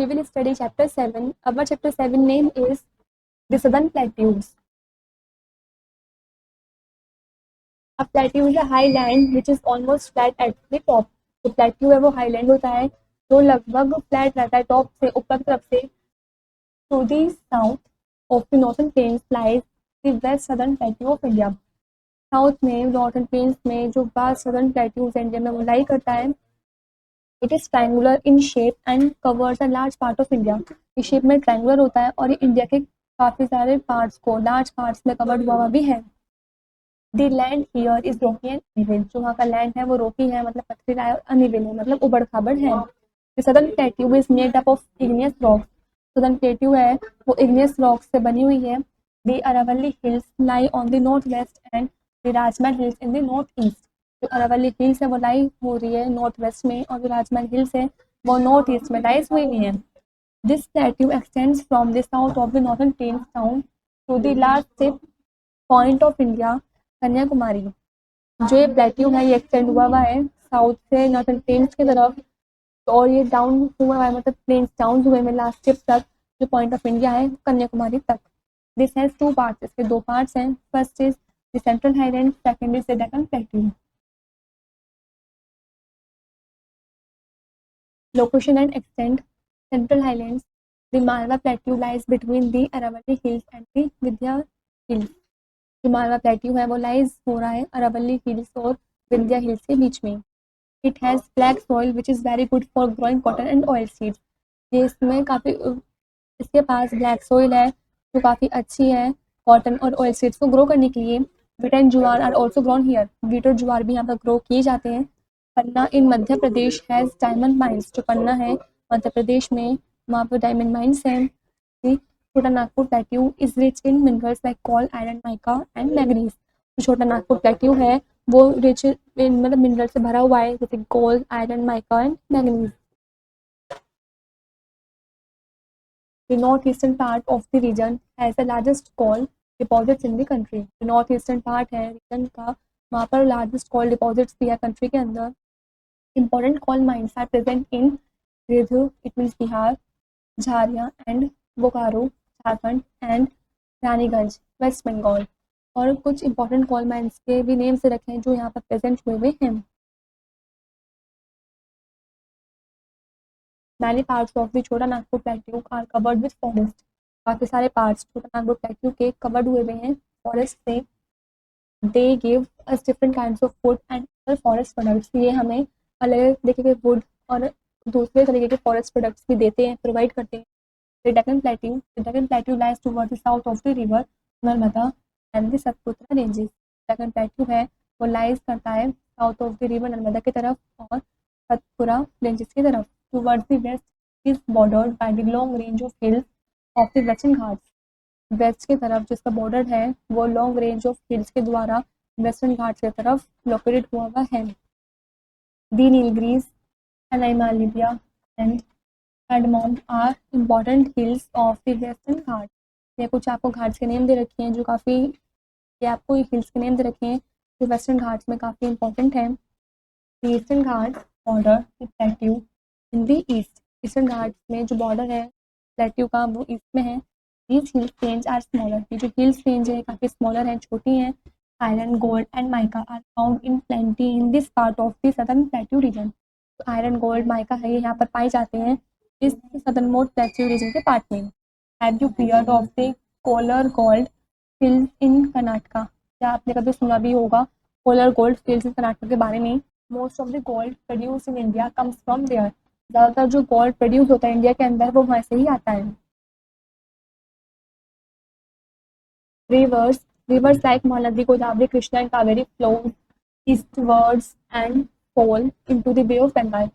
we will study chapter 7. Our chapter 7 name is the Southern Plateaus. A plateau is a highland which is almost flat at the top. तो plateau है वो highland होता है जो लगभग flat रहता है top से ऊपर की तरफ से. To the south of the northern plains lies the west southern plateau of India. South में नॉर्थन प्लेन्स में जो वास्ट सदर्न प्लेट्यूज इंडिया में वो लाई करता है. It is triangular in shape and covers a large part of India. इस shape में triangular होता है और ये इंडिया के काफ़ी सारे पार्ट्स को लार्ज पार्ट्स में कवर्ड हुआ भी है. The land here is Rocky and uneven. जो वहाँ का लैंड है वो रॉकी है मतलब पथरीला है, और अनइवन है मतलब उबड़ खाबड़ है. The southern plateau is made up of igneous rocks. Southern plateau है वो इग्नियस रॉक्स से बनी हुई है. The Aravalli hills lie on the north west and the Rajmahal hills in the north east. जो अरावली हिल्स है वो लाई हो रही है नॉर्थ वेस्ट में और जो राजमहल हिल्स है वो नॉर्थ ईस्ट में लाइज हुई हुई है. This plateau extends from the south of the northern plains down to the last tip point of India Kanyakumari. जो ये प्लेट्यू है ये एक्सटेंड हुआ है साउथ से नॉर्थन प्लेन्स की तरफ और ये डाउन हुआ है मतलब प्लेन्स डाउन हुए में लास्ट टिप तक जो पॉइंट ऑफ इंडिया है कन्याकुमारी तक. This has two parts. इसके दो पार्ट्स हैं. First is the central highland, second is the Deccan plateau. Location and extent. Central Highlands. The Malwa Plateau lies between the Aravalli Hills and the Vindhya Hills. जो Malwa plateau है वो lies हो रहा है Aravalli hills और विंध्या हिल्स के बीच में. It has black soil which is very good for growing cotton and oil seeds. ये इसमें काफ़ी इसके पास ब्लैक सॉइल है जो काफ़ी अच्छी है कॉटन और ऑयल सीड्स को ग्रो करने के लिए. Wheat and jowar are also grown here. Wheat और ज्वार भी यहाँ पर ग्रो किए जाते हैं. Panna in Madhya Pradesh has diamond mines. जो पन्ना है मध्य प्रदेश में वहाँ पर डायमंड माइंस हैं. छोटा Nagpur plateau is rich in minerals like call, iron, mica and manganese. जो छोटा नागपुर प्लेट्यू है वो रिच इन मतलब मिनरल से भरा हुआ है जैसे gold, iron, mica and manganese. The northeastern part of the region has the largest coal deposits in the country. The northeastern part है region का वहाँ पर largest coal deposits भी है country के अंदर. Important coal mines are present in Ridhu, it means Bihar, Jharia and Bokaro, Jharkhand and Raniganj, West Bengal. और कुछ इंपॉर्टेंट कोल माइंस के भी नेम से रखे हैं जो यहाँ पर प्रेजेंट हुए हुए हैं. Many parts of the Chota Nagpur plateau are covered with forest. काफ़ी सारे पार्ट्स छोटा नागपुर प्लेट्यू के कवर्ड हुए हुए हैं फॉरेस्ट से. They give us different kinds of would and other forest products. ये हमें अलग तरीके के वुड और दूसरे तरीके के फॉरेस्ट प्रोडक्ट्स भी देते हैं, प्रोवाइड करते हैं. The Deccan Plateau lies towards the south of the river Narmada and the Satpura ranges. Deccan Plateau है वो लाइज करता है south of the river Narmada की तरफ और सतपुरा रेंजेस की तरफ. Towards the west is bordered by the long range of hills of the Western Ghats. West की तरफ जिसका बॉर्डर है वो लॉन्ग रेंज ऑफ हिल्स के द्वारा वेस्टर्न घाट्स की तरफ लोकेटेड हुआ है. The Nilgiris, Himalaya and Piedmont are important hills of the Western Ghats. ये कुछ आपको घाट्स के नेम दे रखे हैं जो काफ़ी ये आपको हिल्स के नेम दे रखे हैं जो वेस्टर्न घाट्स में काफ़ी इंपॉर्टेंट हैं. Eastern Ghats border the plateau in the east. Eastern Ghats में जो बॉर्डर है प्लेट्यू का वो ईस्ट में है. These hills range are smaller. ये जो हिल्स रेंज है काफ़ी स्मॉलर हैं, छोटी हैं. Iron, gold and mica are found in plenty in this part of the southern plateau region. तो आयरन, गोल्ड, माइका है ये यहाँ पर पाए जाते हैं इस सदर्न मोस्ट प्लेट्यू रीजन के पार्ट में. Have you heard of the Kolar gold field in Karnataka. क्या आपने कभी सुना भी होगा Kolar gold fields in Karnataka के बारे में. Most of the gold produce in India comes from there. ज़्यादातर जो गोल्ड प्रोड्यूस होता है इंडिया के अंदर वो वहाँ से ही आता है. Rivers like Mahanadi, Godavari, Krishna and Kaveri flows eastwards and fall into the Bay of Bengal.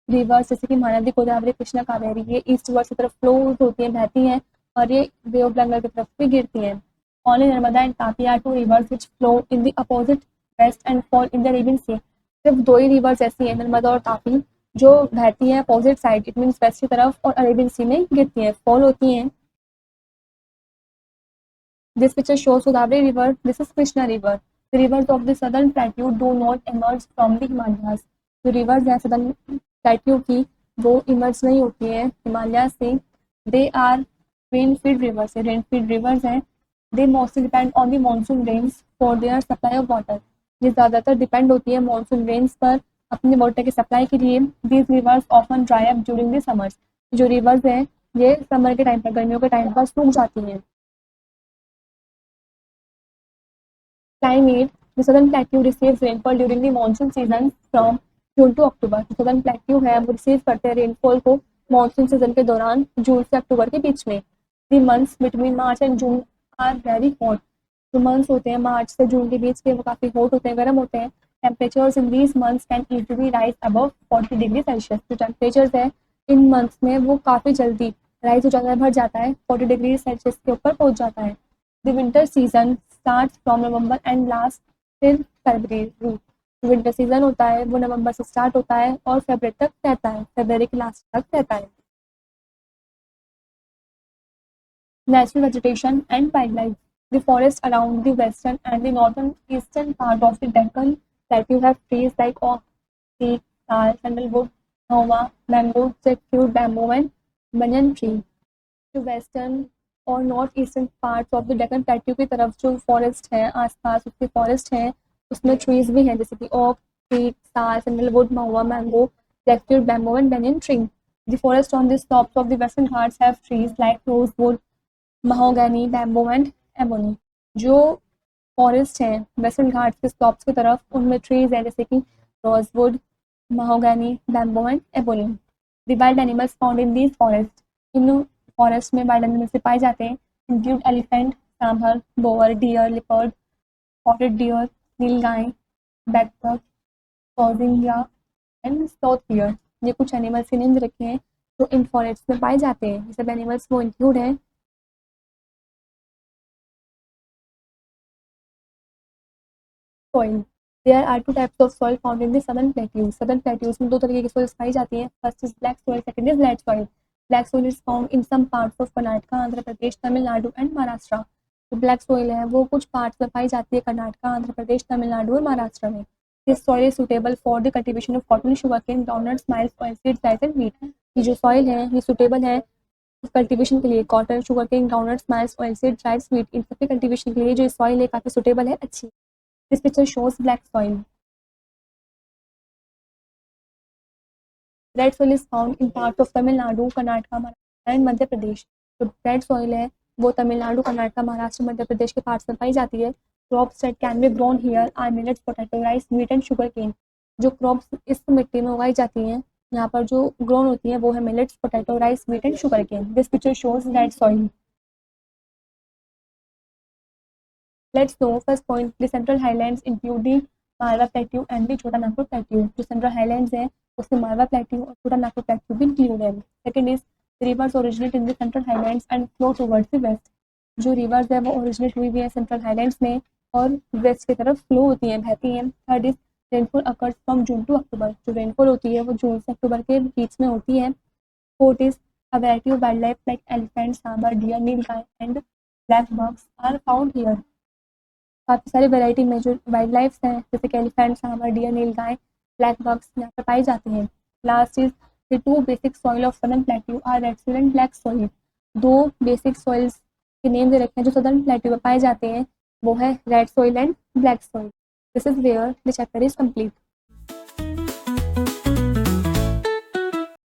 Rivers जैसे कि महानदी, गोदावरी, कृष्णा, कावेरी ये ईस्ट वर्ड की तरफ फ्लो होती हैं, बहती हैं और ये बे ऑफ बंगाल की तरफ भी गिरती हैं. Only Narmada and Tapi are two rivers which flow in the opposite west and fall in the Arabian sea. सिर्फ दो ही रिवर्स ऐसी हैं नर्मदा और तापी जो बहती हैं opposite side, it means west की तरफ और अरेबियन सी में गिरती हैं, फॉल होती हैं. This picture shows Godavari river, this is Krishna river. The reverse of the southern plateau do not emerge from the Himalayas. जो रिवर्स हैं सदर्न प्लेट्यू की वो इमर्ज नहीं होती हैं हिमालय से। They are rain feed rivers है, रेन फीड रिवर्स हैं। They mostly depend on the monsoon rains for their supply of water. ये ज़्यादातर डिपेंड होती है मानसून रेन्स पर अपने वाटर की सप्लाई के लिए। These rivers often dry up during the summers. जो रिवर्स हैं ये समर के टाइम पर, गर्मियों के टाइम पर सूख जाती हैं। Climate: The Southern Plateau receives rainfall during the monsoon season from June to October. जो सदर्न प्लेट्यू है वो रिसीव करते हैं रेनफॉल को मानसून सीजन के दौरान जून से अक्टूबर के बीच में। The months between March and June are very hot. जो मंथ्स होते हैं मार्च से जून के बीच के वो काफ़ी हॉट होते हैं, गर्म होते हैं। Temperatures in these months can easily rise above 40 degree Celsius. जो टेम्परेचर्स है इन मंथ्स में वो काफ़ी जल्दी राइज हो जाता है, बढ़ जाता है, 40 डिग्री सेल्सियस के ऊपर पहुंच जाता है। The winter season start from November and last till February. Winter season होता है वो नवंबर से स्टार्ट होता है और फरवरी तक रहता है, फरवरी के लास्ट तक रहता है। Natural vegetation and wildlife: The forests around the western and the northern eastern part of the Deccan Plateau have trees like oak, teak, sal, sandalwood, mahua, mango, jackfruit, bamboo and banyan tree। जो western और north eastern parts of the Deccan plateau की तरफ जो forest है, आसपास उसके forest हैं, उसमें ट्रीज भी हैं जैसे कि ओक, टीक, साल, sandalwood, Mahua, mango, jackfruit, bamboo and banyan tree। The forest on the slopes of the western Ghats have trees like rosewood, mahogany, bamboo and ebony। जो फॉरेस्ट हैं वेस्टर्न घाट्स के स्लॉप्स की तरफ उनमें ट्रीज हैं जैसे कि rosewood, mahogany, bamboo and ebony। The wild animals found in these forests: इन फॉरेस्ट में वाइल्ड एनिमल्स पाए जाते हैं include elephant, sambar, boar, deer, leopard, spotted deer, nilgai, blackbuck, कॉर्विंग्या एंड स्लॉथ डियर। ये कुछ एनिमल्स के नेम रखे हैं जो इन फॉरेस्ट में पाए जाते हैं। ये सब एनिमल्स वो इंक्लूड हैं। Soil: there are two types of soil found in the southern plateaus. Southern plateaus में दो तरीके की सॉइल्स पाई जाती हैं। First is black soil, second is red soil. Black soil is found in some parts of Karnataka, Andhra Pradesh, Tamil Nadu and Maharashtra. जो black soil है वो कुछ पार्ट्स में पाई जाती है कर्नाटका, आंध्र प्रदेश, तमिलनाडु और महाराष्ट्र में। This soil is suitable for the cultivation of cotton, sugar cane, groundnuts, millets, oilseeds, rice and wheat. ये जो सॉइल है ये सुटेबल है कल्टीवेशन के लिए। Cotton, sugar cane, groundnuts, millets, oilseeds, rice, wheat, इन सबके कल्टीवेशन के लिए जो सॉइल है काफ़ी सुटेबल है, अच्छी। This picture shows black soil. Red soil is found in parts of Tamil Nadu, Karnataka, Maharashtra and Madhya Pradesh. जो रेड सॉइल है वो तमिलनाडु, कर्नाटका, महाराष्ट्र, मध्य प्रदेश के पार्ट्स में पाई जाती है। Crops that can be grown here are millets, potato, rice, wheat and sugarcane. जो crops इस मिट्टी में उगाई जाती हैं यहाँ पर जो ग्रोन होती हैं वो है millets, potato, rice, wheat and sugarcane. This picture shows red soil. Let's know first point the Central Highlands include the Malwa Plateau and the Chota Nagpur Plateau। जो Central Highlands है उसमें Malwa plateau और Chota Nagpur plateau भी include है। Second is the rivers originate in the central highlands and flow towards the west. जो rivers है वो originate हुई हुई है सेंट्रल हाईलैंड्स में और वेस्ट की तरफ फ्लो होती हैं, बहती हैं। Third is rainfall occurs from June to October. जो रेनफॉल होती है वो जून से अक्टूबर के बीच में होती है। Fourth is a variety of wildlife like elephant, sambar, deer, nilgai and black bucks are found here. काफ़ी सारी वैरायटी में जो वाइल्ड लाइफ हैं जैसे कि elephant, sambar, deer, nilgai, black bucks यहाँ पर पाई जाती हैं। Last is the two basic soil of southern plateau are red soil and black soil. दो बेसिक सॉइल्स के नेम दे रखे हैं जो सदर्न प्लेट्यू में पाए जाते हैं, वो है red soil and black soil. This is where the chapter is complete.